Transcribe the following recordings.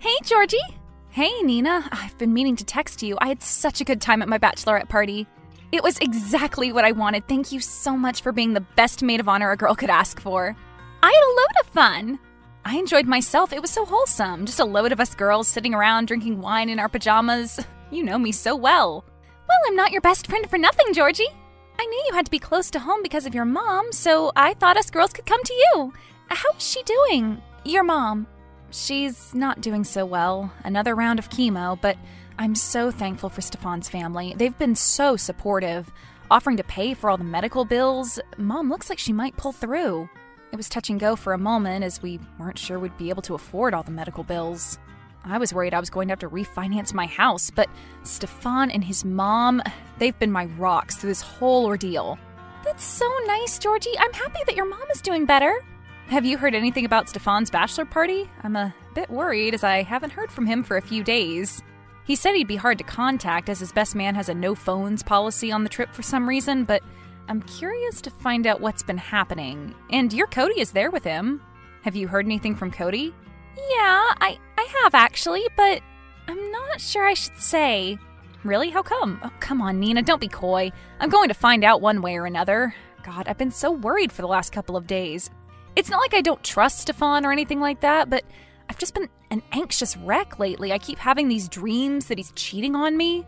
Hey, Georgie! Hey, Nina. I've been meaning to text you. I had such a good time at my bachelorette party. It was exactly what I wanted. Thank you so much for being the best maid of honor a girl could ask for. I had a load of fun. I enjoyed myself. It was so wholesome. Just a load of us girls sitting around drinking wine in our pajamas. You know me so well. Well, I'm not your best friend for nothing, Georgie. I knew you had to be close to home because of your mom, so I thought us girls could come to you. How is she doing? Your mom? She's not doing so well. Another round of chemo, but I'm so thankful for Stefan's family. They've been so supportive, offering to pay for all the medical bills. Mom looks like she might pull through. It was touch and go for a moment as we weren't sure we'd be able to afford all the medical bills. I was worried I was going to have to refinance my house, but Stefan and his mom, they've been my rocks through this whole ordeal. That's so nice, Georgie. I'm happy that your mom is doing better. Have you heard anything about Stefan's bachelor party? I'm a bit worried as I haven't heard from him for a few days. He said he'd be hard to contact as his best man has a no phones policy on the trip for some reason, but I'm curious to find out what's been happening. And your Cody is there with him. Have you heard anything from Cody? Yeah, I have actually, but I'm not sure I should say. Really? How come? Oh, come on, Nina, don't be coy. I'm going to find out one way or another. God, I've been so worried for the last couple of days. It's not like I don't trust Stefan or anything like that, but I've just been an anxious wreck lately. I keep having these dreams that he's cheating on me.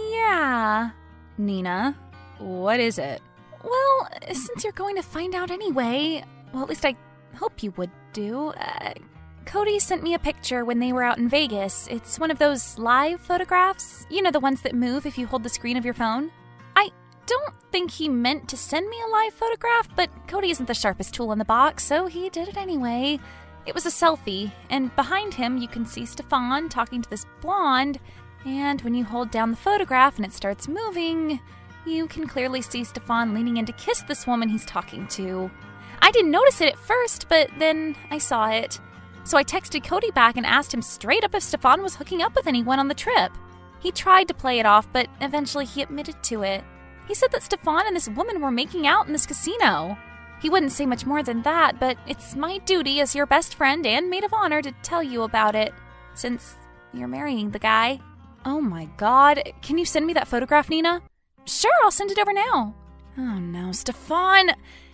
Yeah. Nina, what is it? Well, since you're going to find out anyway, well, at least I hope you would do. Cody sent me a picture when they were out in Vegas. It's one of those live photographs. You know, the ones that move if you hold the screen of your phone. I don't think he meant to send me a live photograph, but Cody isn't the sharpest tool in the box, so he did it anyway. It was a selfie, and behind him you can see Stefan talking to this blonde, and when you hold down the photograph and it starts moving, you can clearly see Stefan leaning in to kiss this woman he's talking to. I didn't notice it at first, but then I saw it. So I texted Cody back and asked him straight up if Stefan was hooking up with anyone on the trip. He tried to play it off, but eventually he admitted to it. He said that Stefan and this woman were making out in this casino. He wouldn't say much more than that, but it's my duty as your best friend and maid of honor to tell you about it, since you're marrying the guy. Oh my God. Can you send me that photograph, Nina? Sure, I'll send it over now. Oh no, Stefan.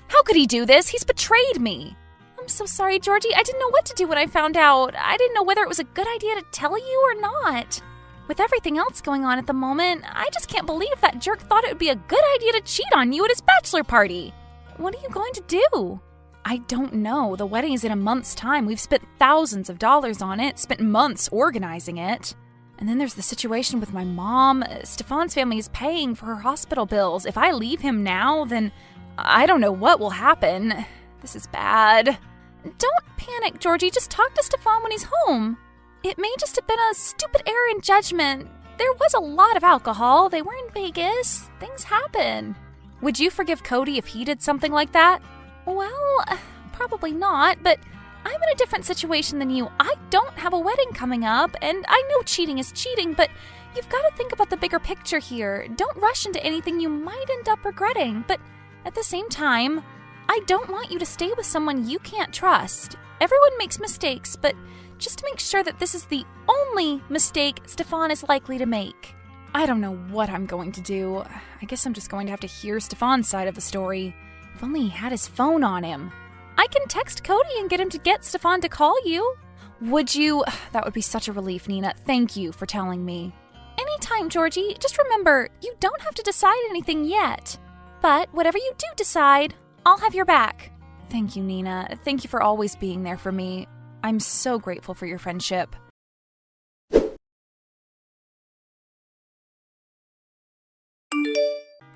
How could he do this? He's betrayed me. I'm so sorry, Georgie. I didn't know what to do when I found out. I didn't know whether it was a good idea to tell you or not. With everything else going on at the moment, I just can't believe that jerk thought it would be a good idea to cheat on you at his bachelor party. What are you going to do? I don't know. The wedding is in a month's time. We've spent thousands of dollars on it, spent months organizing it. And then there's the situation with my mom. Stefan's family is paying for her hospital bills. If I leave him now, then I don't know what will happen. This is bad. Don't panic, Georgie. Just talk to Stefan when he's home. It may just have been a stupid error in judgment. There was a lot of alcohol. They were in Vegas. Things happen. Would you forgive Cody if he did something like that? Well, probably not, but I'm in a different situation than you. I don't have a wedding coming up, and I know cheating is cheating, but you've got to think about the bigger picture here. Don't rush into anything you might end up regretting, but at the same time, I don't want you to stay with someone you can't trust. Everyone makes mistakes, but just make sure that this is the only mistake Stefan is likely to make. I don't know what I'm going to do. I guess I'm just going to have to hear Stefan's side of the story. If only he had his phone on him. I can text Cody and get him to get Stefan to call you. Would you? That would be such a relief, Nina. Thank you for telling me. Anytime, Georgie. Just remember, you don't have to decide anything yet. But whatever you do decide, I'll have your back. Thank you, Nina. Thank you for always being there for me. I'm so grateful for your friendship.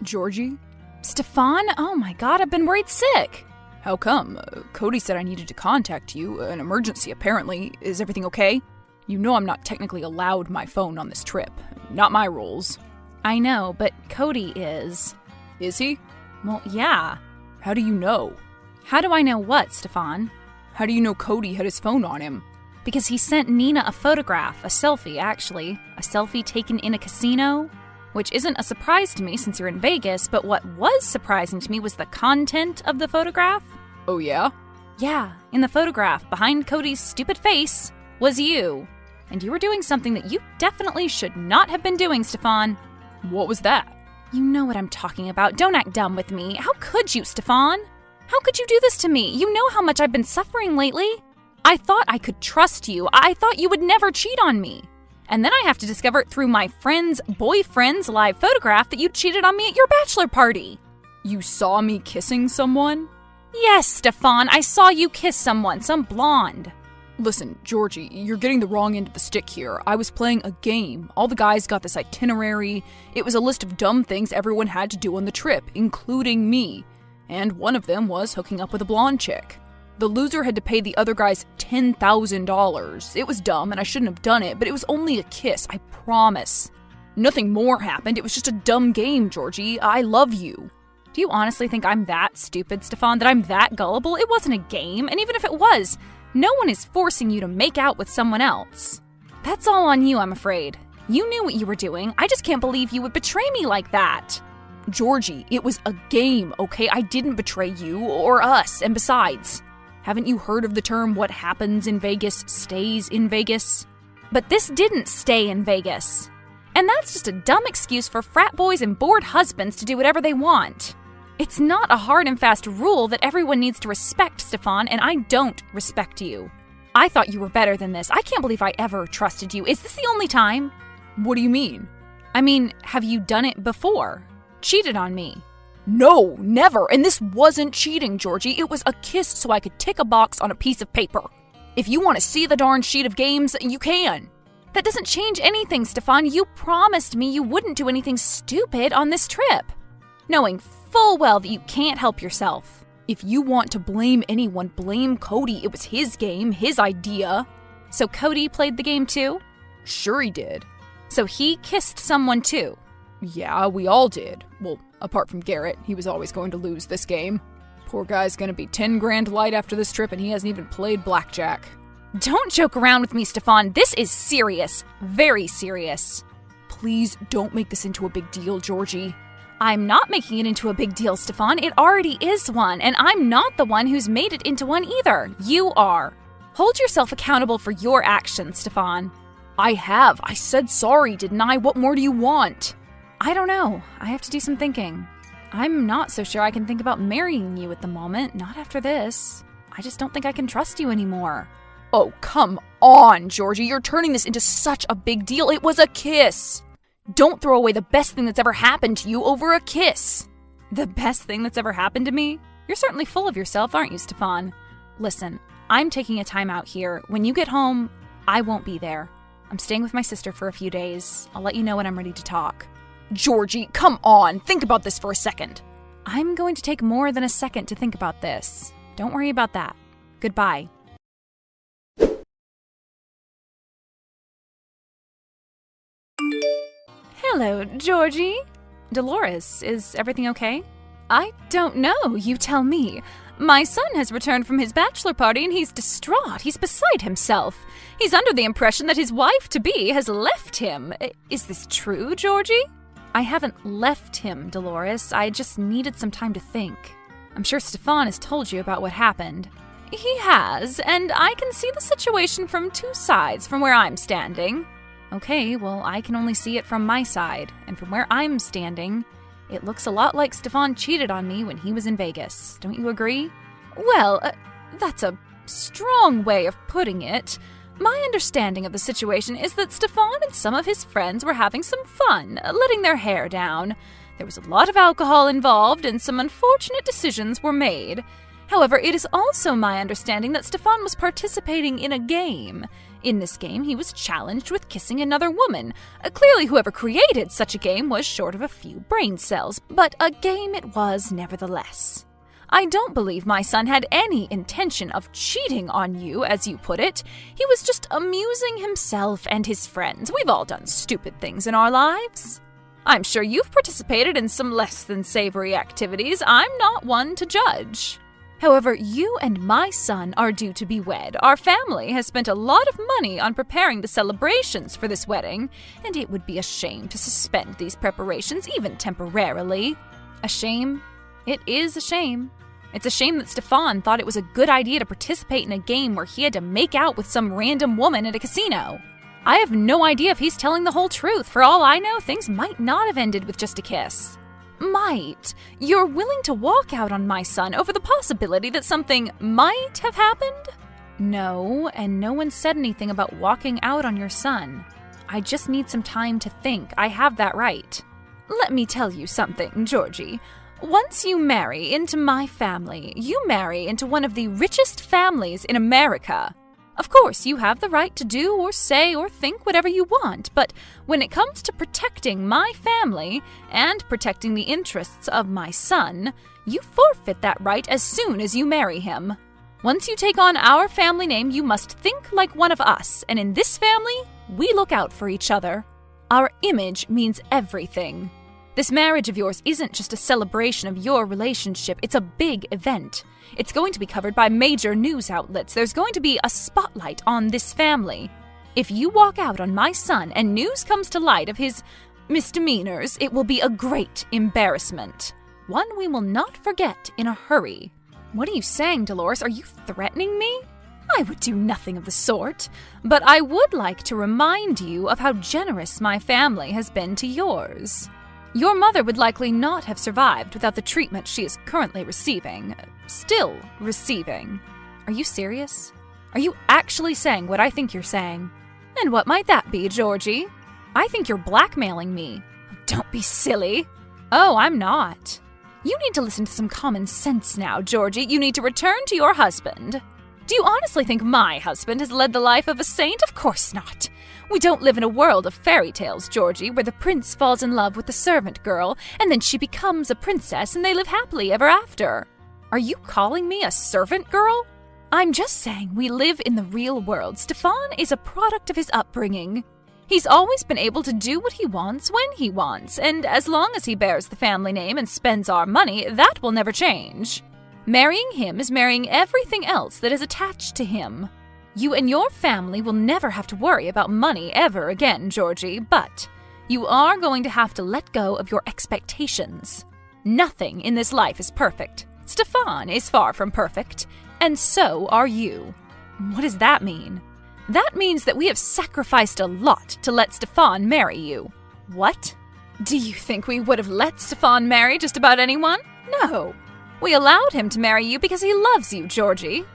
Georgie? Stefan? Oh my God, I've been worried sick. How come? Cody said I needed to contact you. An emergency, apparently. Is everything okay? You know I'm not technically allowed my phone on this trip. Not my rules. I know, but Cody is. Is he? Well, yeah. How do you know? How do I know what, Stefan? How do you know Cody had his phone on him? Because he sent Nina a photograph, a selfie actually. A selfie taken in a casino. Which isn't a surprise to me since you're in Vegas, but what was surprising to me was the content of the photograph. Oh yeah? Yeah, in the photograph, behind Cody's stupid face, was you. And you were doing something that you definitely should not have been doing, Stefan. What was that? You know what I'm talking about. Don't act dumb with me. How could you, Stefan? How could you do this to me? You know how much I've been suffering lately. I thought I could trust you. I thought you would never cheat on me. And then I have to discover through my friend's boyfriend's live photograph that you cheated on me at your bachelor party. You saw me kissing someone? Yes, Stefan, I saw you kiss someone, some blonde. Listen, Georgie, you're getting the wrong end of the stick here. I was playing a game. All the guys got this itinerary. It was a list of dumb things everyone had to do on the trip, including me. And one of them was hooking up with a blonde chick. The loser had to pay the other guys $10,000. It was dumb and I shouldn't have done it, but it was only a kiss, I promise. Nothing more happened. It was just a dumb game, Georgie. I love you. Do you honestly think I'm that stupid, Stefan, that I'm that gullible? It wasn't a game, and even if it was, no one is forcing you to make out with someone else. That's all on you, I'm afraid. You knew what you were doing. I just can't believe you would betray me like that. Georgie, it was a game, okay? I didn't betray you or us, and besides, haven't you heard of the term what happens in Vegas stays in Vegas? But this didn't stay in Vegas. And that's just a dumb excuse for frat boys and bored husbands to do whatever they want. It's not a hard and fast rule that everyone needs to respect, Stefan, and I don't respect you. I thought you were better than this. I can't believe I ever trusted you. Is this the only time? What do you mean? I mean, have you done it before? Cheated on me? No, never. And this wasn't cheating, Georgie. It was a kiss so I could tick a box on a piece of paper. If you want to see the darn sheet of games, you can. That doesn't change anything, Stefan. You promised me you wouldn't do anything stupid on this trip, knowing full well that you can't help yourself. If you want to blame anyone, blame Cody. It was his game, his idea. So Cody played the game too? Sure he did. So he kissed someone too? Yeah, we all did. Well, apart from Garrett. He was always going to lose this game. Poor guy's gonna be 10 grand light after this trip and he hasn't even played blackjack. Don't joke around with me, Stefan. This is serious. Very serious. Please don't make this into a big deal, Georgie. I'm not making it into a big deal, Stefan. It already is one, and I'm not the one who's made it into one either. You are. Hold yourself accountable for your actions, Stefan. I have. I said sorry, didn't I? What more do you want? I don't know. I have to do some thinking. I'm not so sure I can think about marrying you at the moment, not after this. I just don't think I can trust you anymore. Oh, come on, Georgie. You're turning this into such a big deal. It was a kiss. Don't throw away the best thing that's ever happened to you over a kiss. The best thing that's ever happened to me? You're certainly full of yourself, aren't you, Stefan? Listen, I'm taking a time out here. When you get home, I won't be there. I'm staying with my sister for a few days. I'll let you know when I'm ready to talk. Georgie, come on. Think about this for a second. I'm going to take more than a second to think about this. Don't worry about that. Goodbye. Hello, Georgie. Delores, is everything okay? I don't know, you tell me. My son has returned from his bachelor party and he's distraught. He's beside himself. He's under the impression that his wife-to-be has left him. Is this true, Georgie? I haven't left him, Delores. I just needed some time to think. I'm sure Stefan has told you about what happened. He has, and I can see the situation from two sides from where I'm standing. Okay, well, I can only see it from my side, and from where I'm standing, it looks a lot like Stefan cheated on me when he was in Vegas. Don't you agree? Well, that's a strong way of putting it. My understanding of the situation is that Stefan and some of his friends were having some fun, letting their hair down. There was a lot of alcohol involved, and some unfortunate decisions were made. However, it is also my understanding that Stefan was participating in a game. In this game, he was challenged with kissing another woman. Clearly, whoever created such a game was short of a few brain cells, but a game it was nevertheless. I don't believe my son had any intention of cheating on you, as you put it. He was just amusing himself and his friends. We've all done stupid things in our lives. I'm sure you've participated in some less than savory activities. I'm not one to judge. However, you and my son are due to be wed. Our family has spent a lot of money on preparing the celebrations for this wedding, and it would be a shame to suspend these preparations, even temporarily. A shame? It is a shame. It's a shame that Stefan thought it was a good idea to participate in a game where he had to make out with some random woman at a casino. I have no idea if he's telling the whole truth. For all I know, things might not have ended with just a kiss. Might? You're willing to walk out on my son over the possibility that something might have happened? No, and no one said anything about walking out on your son. I just need some time to think. I have that right. Let me tell you something, Georgie. Once you marry into my family, you marry into one of the richest families in America. Of course, you have the right to do or say or think whatever you want, but when it comes to protecting my family and protecting the interests of my son, you forfeit that right as soon as you marry him. Once you take on our family name, you must think like one of us, and in this family, we look out for each other. Our image means everything. This marriage of yours isn't just a celebration of your relationship, it's a big event. It's going to be covered by major news outlets. There's going to be a spotlight on this family. If you walk out on my son and news comes to light of his misdemeanors, it will be a great embarrassment. One we will not forget in a hurry. What are you saying, Delores? Are you threatening me? I would do nothing of the sort, but I would like to remind you of how generous my family has been to yours. Your mother would likely not have survived without the treatment she is currently receiving. Still receiving. Are you serious? Are you actually saying what I think you're saying? And what might that be, Georgie? I think you're blackmailing me. Don't be silly. Oh, I'm not. You need to listen to some common sense now, Georgie. You need to return to your husband. Do you honestly think my husband has led the life of a saint? Of course not. We don't live in a world of fairy tales, Georgie, where the prince falls in love with the servant girl, and then she becomes a princess and they live happily ever after. Are you calling me a servant girl? I'm just saying we live in the real world. Stefan is a product of his upbringing. He's always been able to do what he wants when he wants, and as long as he bears the family name and spends our money, that will never change. Marrying him is marrying everything else that is attached to him. You and your family will never have to worry about money ever again, Georgie, but you are going to have to let go of your expectations. Nothing in this life is perfect. Stefan is far from perfect, and so are you. What does that mean? That means that we have sacrificed a lot to let Stefan marry you. What? Do you think we would have let Stefan marry just about anyone? No. We allowed him to marry you because he loves you, Georgie.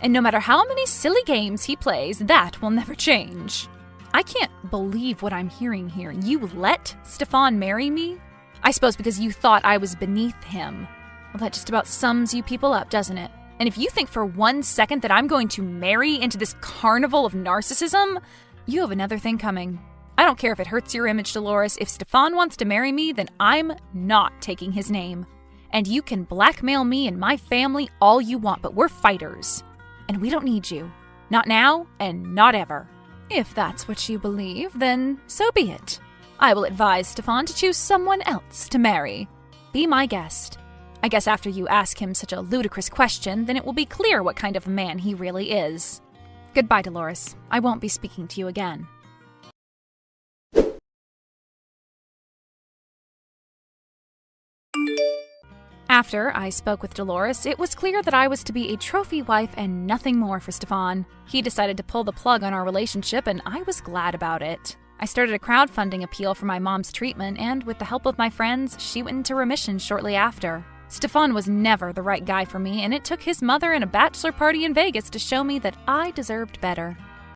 And no matter how many silly games he plays, that will never change. I can't believe what I'm hearing here. You let Stefan marry me? I suppose because you thought I was beneath him. Well, that just about sums you people up, doesn't it? And if you think for 1 second that I'm going to marry into this carnival of narcissism, you have another thing coming. I don't care if it hurts your image, Delores. If Stefan wants to marry me, then I'm not taking his name. And you can blackmail me and my family all you want, but we're fighters. And we don't need you. Not now, and not ever. If that's what you believe, then so be it. I will advise Stefan to choose someone else to marry. Be my guest. I guess after you ask him such a ludicrous question, then it will be clear what kind of man he really is. Goodbye, Delores. I won't be speaking to you again. After I spoke with Delores, it was clear that I was to be a trophy wife and nothing more for Stefan. He decided to pull the plug on our relationship, and I was glad about it. I started a crowdfunding appeal for my mom's treatment, and with the help of my friends, she went into remission shortly after. Stefan was never the right guy for me, and it took his mother and a bachelor party in Vegas to show me that I deserved better.